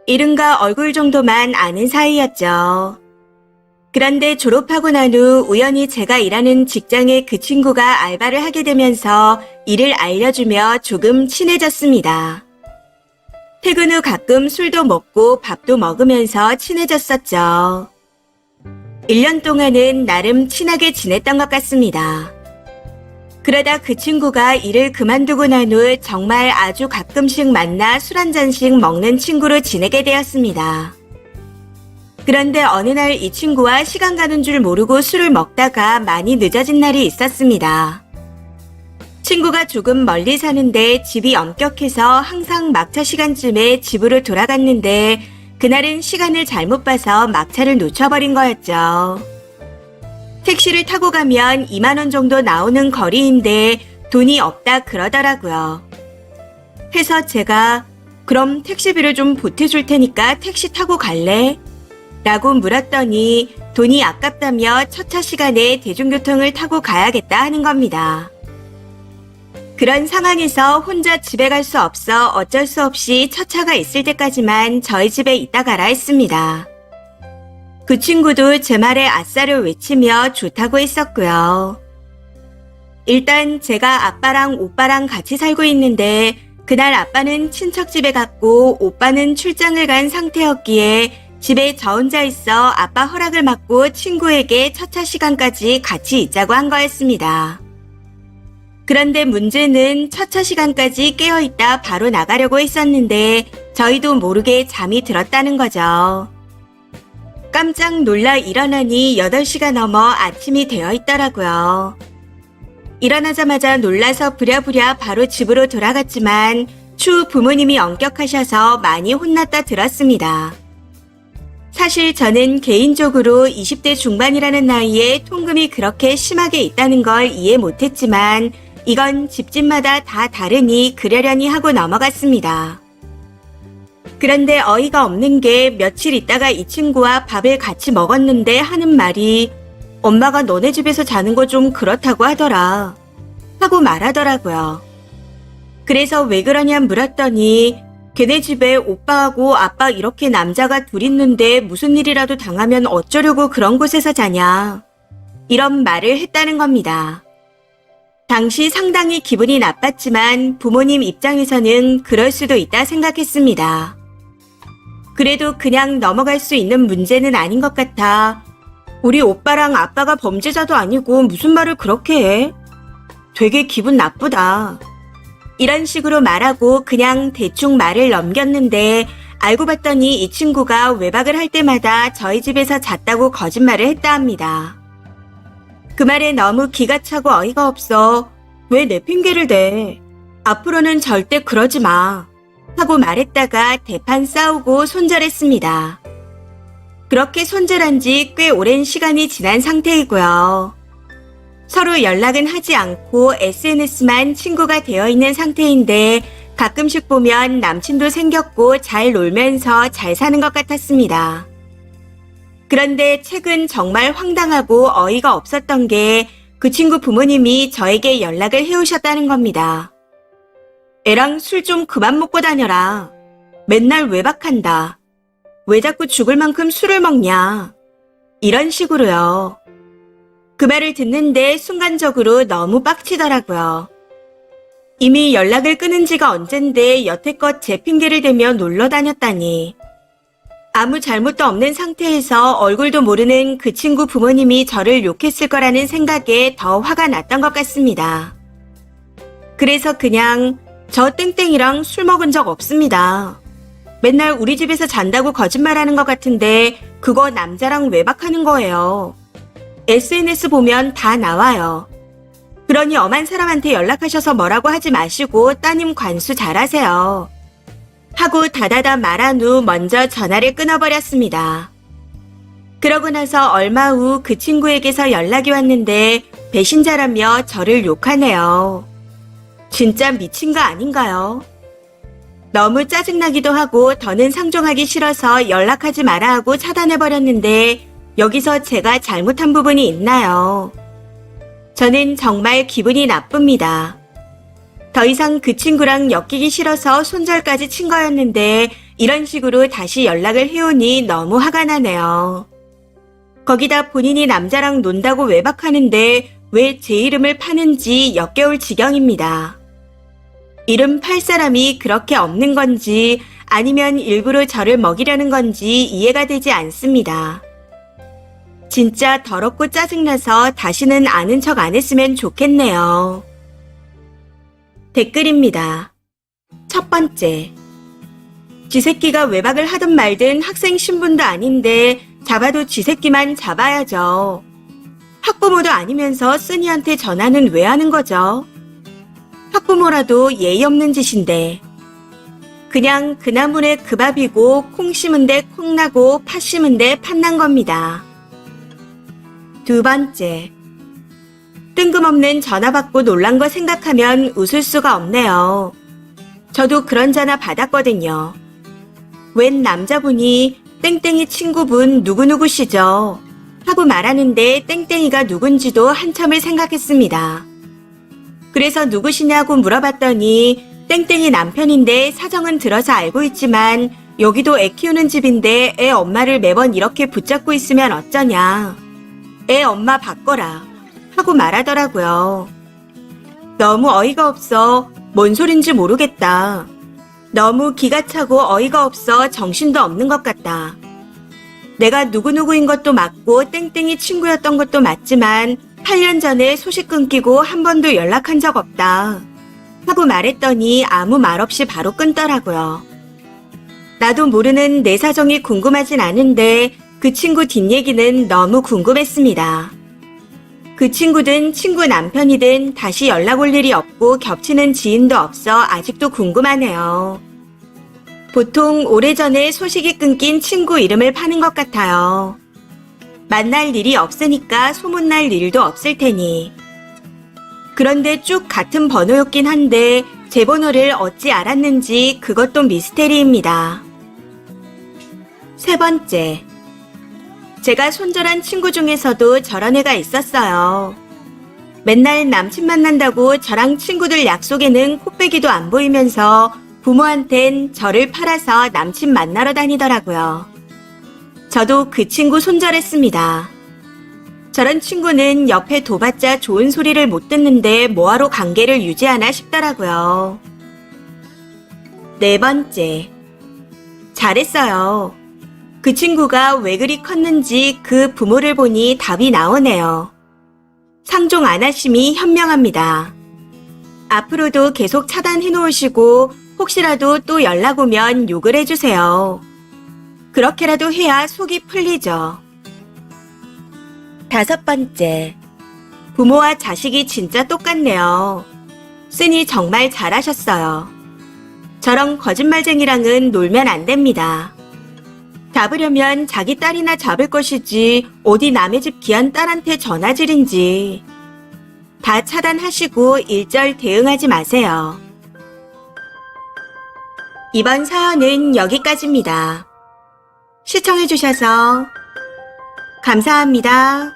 이름과 얼굴 정도만 아는 사이였죠. 그런데 졸업하고 난 후 우연히 제가 일하는 직장에 그 친구가 알바를 하게 되면서 일을 알려주며 조금 친해졌습니다. 퇴근 후 가끔 술도 먹고 밥도 먹으면서 친해졌었죠. 1년 동안은 나름 친하게 지냈던 것 같습니다. 그러다 그 친구가 일을 그만두고 난 후 정말 아주 가끔씩 만나 술 한 잔씩 먹는 친구로 지내게 되었습니다. 그런데 어느 날 이 친구와 시간 가는 줄 모르고 술을 먹다가 많이 늦어진 날이 있었습니다. 친구가 조금 멀리 사는데 집이 엄격해서 항상 막차 시간쯤에 집으로 돌아갔는데 그날은 시간을 잘못 봐서 막차를 놓쳐버린 거였죠. 택시를 타고 가면 2만 원 정도 나오는 거리인데 돈이 없다 그러더라고요. 해서 제가 그럼 택시비를 좀 보태줄 테니까 택시 타고 갈래? 라고 물었더니 돈이 아깝다며 첫 차 시간에 대중교통을 타고 가야겠다 하는 겁니다. 그런 상황에서 혼자 집에 갈 수 없어 어쩔 수 없이 첫 차가 있을 때까지만 저희 집에 있다 가라 했습니다. 그 친구도 제 말에 아싸를 외치며 좋다고 했었고요. 일단 제가 아빠랑 오빠랑 같이 살고 있는데 그날 아빠는 친척 집에 갔고 오빠는 출장을 간 상태였기에 집에 저 혼자 있어 아빠 허락을 받고 친구에게 첫 차 시간까지 같이 있자고 한 거였습니다. 그런데 문제는 첫 차 시간까지 깨어있다 바로 나가려고 했었는데 저희도 모르게 잠이 들었다는 거죠. 깜짝 놀라 일어나니 8시가 넘어 아침이 되어 있더라고요. 일어나자마자 놀라서 부랴부랴 바로 집으로 돌아갔지만 추후 부모님이 엄격하셔서 많이 혼났다 들었습니다. 사실 저는 개인적으로 20대 중반이라는 나이에 통금이 그렇게 심하게 있다는 걸 이해 못했지만 이건 집집마다 다 다르니 그러려니 하고 넘어갔습니다. 그런데 어이가 없는 게 며칠 있다가 이 친구와 밥을 같이 먹었는데 하는 말이 엄마가 너네 집에서 자는 거 좀 그렇다고 하더라 하고 말하더라고요. 그래서 왜 그러냐 물었더니 걔네 집에 오빠하고 아빠 이렇게 남자가 둘 있는데 무슨 일이라도 당하면 어쩌려고 그런 곳에서 자냐 이런 말을 했다는 겁니다. 당시 상당히 기분이 나빴지만 부모님 입장에서는 그럴 수도 있다 생각했습니다. 그래도 그냥 넘어갈 수 있는 문제는 아닌 것 같아. 우리 오빠랑 아빠가 범죄자도 아니고 무슨 말을 그렇게 해? 되게 기분 나쁘다. 이런 식으로 말하고 그냥 대충 말을 넘겼는데 알고 봤더니 이 친구가 외박을 할 때마다 저희 집에서 잤다고 거짓말을 했다 합니다. 그 말에 너무 기가 차고 어이가 없어. 왜 내 핑계를 대? 앞으로는 절대 그러지 마. 하고 말했다가 대판 싸우고 손절했습니다. 그렇게 손절한 지 꽤 오랜 시간이 지난 상태이고요. 서로 연락은 하지 않고 SNS만 친구가 되어 있는 상태인데 가끔씩 보면 남친도 생겼고 잘 놀면서 잘 사는 것 같았습니다. 그런데 최근 정말 황당하고 어이가 없었던 게 그 친구 부모님이 저에게 연락을 해오셨다는 겁니다. 애랑 술 좀 그만 먹고 다녀라. 맨날 외박한다. 왜 자꾸 죽을 만큼 술을 먹냐. 이런 식으로요. 그 말을 듣는데 순간적으로 너무 빡치더라고요. 이미 연락을 끊은 지가 언젠데 여태껏 제 핑계를 대며 놀러 다녔다니. 아무 잘못도 없는 상태에서 얼굴도 모르는 그 친구 부모님이 저를 욕했을 거라는 생각에 더 화가 났던 것 같습니다. 그래서 그냥 저 땡땡이랑 술 먹은 적 없습니다. 맨날 우리 집에서 잔다고 거짓말하는 것 같은데 그거 남자랑 외박하는 거예요. SNS 보면 다 나와요. 그러니 엄한 사람한테 연락하셔서 뭐라고 하지 마시고 따님 관수 잘하세요. 하고 다다다 말한 후 먼저 전화를 끊어버렸습니다. 그러고 나서 얼마 후 그 친구에게서 연락이 왔는데 배신자라며 저를 욕하네요. 진짜 미친 거 아닌가요? 너무 짜증나기도 하고 더는 상종하기 싫어서 연락하지 마라 하고 차단해버렸는데 여기서 제가 잘못한 부분이 있나요? 저는 정말 기분이 나쁩니다. 더 이상 그 친구랑 엮이기 싫어서 손절까지 친 거였는데 이런 식으로 다시 연락을 해오니 너무 화가 나네요. 거기다 본인이 남자랑 논다고 외박하는데 왜 제 이름을 파는지 역겨울 지경입니다. 이름 팔 사람이 그렇게 없는 건지 아니면 일부러 저를 먹이려는 건지 이해가 되지 않습니다. 진짜 더럽고 짜증나서 다시는 아는 척 안 했으면 좋겠네요. 댓글입니다. 첫 번째. 쥐새끼가 외박을 하든 말든 학생 신분도 아닌데 잡아도 쥐새끼만 잡아야죠. 학부모도 아니면서 쓰니한테 전화는 왜 하는 거죠? 학부모라도 예의 없는 짓인데. 그냥 그 나물에 그 밥이고 콩 심은 데 콩 나고 팥 심은 데 팥 난 겁니다. 두 번째. 뜬금없는 전화 받고 놀란 거 생각하면 웃을 수가 없네요. 저도 그런 전화 받았거든요. 웬 남자분이 땡땡이 친구분 누구누구시죠? 하고 말하는데 땡땡이가 누군지도 한참을 생각했습니다. 그래서 누구시냐고 물어봤더니 땡땡이 남편인데 사정은 들어서 알고 있지만 여기도 애 키우는 집인데 애 엄마를 매번 이렇게 붙잡고 있으면 어쩌냐. 애 엄마 바꿔라 하고 말하더라고요. 너무 어이가 없어. 뭔 소린지 모르겠다. 너무 기가 차고 어이가 없어 정신도 없는 것 같다. 내가 누구누구인 것도 맞고 땡땡이 친구였던 것도 맞지만 8년 전에 소식 끊기고 한 번도 연락한 적 없다. 하고 말했더니 아무 말 없이 바로 끊더라고요. 나도 모르는 내 사정이 궁금하진 않은데 그 친구 뒷얘기는 너무 궁금했습니다. 그 친구든 친구 남편이든 다시 연락 올 일이 없고 겹치는 지인도 없어 아직도 궁금하네요. 보통 오래전에 소식이 끊긴 친구 이름을 파는 것 같아요. 만날 일이 없으니까 소문날 일도 없을 테니. 그런데 쭉 같은 번호였긴 한데 제 번호를 어찌 알았는지 그것도 미스테리입니다. 세 번째. 제가 손절한 친구 중에서도 저런 애가 있었어요. 맨날 남친 만난다고 저랑 친구들 약속에는 코빼기도 안 보이면서 부모한텐 저를 팔아서 남친 만나러 다니더라고요. 저도 그 친구 손절했습니다. 저런 친구는 옆에 둬봤자 좋은 소리를 못 듣는데 뭐하러 관계를 유지하나 싶더라고요. 네 번째. 잘했어요. 그 친구가 왜 그리 컸는지 그 부모를 보니 답이 나오네요. 상종 안 하심이 현명합니다. 앞으로도 계속 차단해 놓으시고 혹시라도 또 연락 오면 욕을 해주세요. 그렇게라도 해야 속이 풀리죠. 다섯 번째. 부모와 자식이 진짜 똑같네요. 쓰니 정말 잘하셨어요. 저런 거짓말쟁이랑은 놀면 안 됩니다. 잡으려면 자기 딸이나 잡을 것이지 어디 남의 집 귀한 딸한테 전화질인지. 다 차단하시고 일절 대응하지 마세요. 이번 사연은 여기까지입니다. 시청해주셔서 감사합니다.